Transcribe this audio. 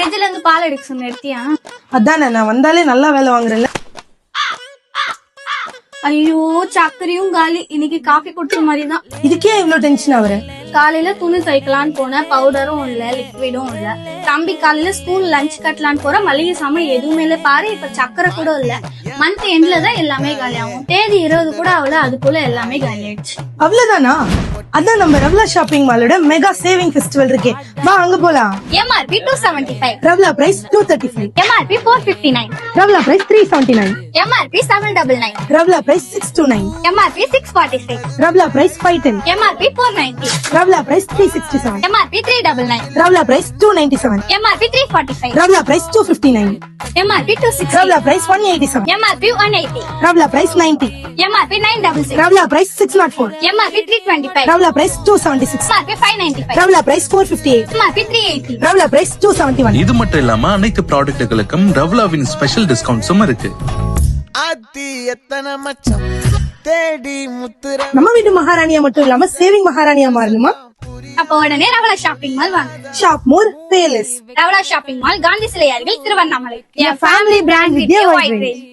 ஃப்ரிட்ஜ்ல இருந்து பால் எடுக்க சொன்ன எடுத்தியா? அதானே நான் வந்தாலே நல்லா வேலை வாங்குறேன்ல. ஐயோ சக்கரையும் காலி. இன்னைக்கு காஃபி குடிச்ச மாதிரிதான். இதுக்கே இவ்வளவு டென்ஷன் ஆகுற? காலையில துணி துவைக்கலான்னு போன, பவுடரும் இல்ல லிக்விடும் இல்ல. தம்பி காலையில ஸ்கூல் லஞ்ச் கட்டலான்னு போற, மளிகை சாமான் எதுவுமே இல்ல. பாரு இப்ப சக்கரை கூட இல்ல. மந்த் எண்ட்ல தான் எல்லாமே காலி ஆகும். தேதி 20 கூட ஆகல, அதுக்குள்ள எல்லாமே காலி ஆயிடுச்சு. அவ்வளவுதானா? அதான் நம்ம ரவ்லா ஷாப்பிங் மாலோட மெகா சேவிங் ஃபெஸ்டிவல் இருக்கே, வா அங்க போலாம். MRP 275, Ravla price 235, MRP 459, Ravla price 379, MRP 799, Ravla price 629, MRP 646, Ravla price 510, MRP 490, Ravla price 367, MRP 399, Ravla price 297, MRP 345, Ravla price 259, MRP 260, Ravla price 187, MRP 180, Ravla price 90, MRP 966, Ravla price 604, MRP 325, Ravla price 276, MRP 595, ரவ்லா price 458, MRP 380. ரவ்லா price 271. இது மட்டும் இல்லாம அனைத்து ப்ராடக்ட்டுகளுக்கும் ரவ்லாவின் ஸ்பெஷல் டிஸ்கவுண்ட்ஸும் இருக்கு. நம்ம வீட்டு மகாராணியா மட்டும் இல்லாம சேவிங் மகாராணியா மாறணுமா? அப்ப உடனே ரவளா ஷாப்பிங் மால் வாங்க. ஷாப் மோர் பேலஸ். ரவளா ஷாப்பிங் மால், காந்தி சிலை அருகில், திருவண்ணாமலை. என் family brand with a wide range.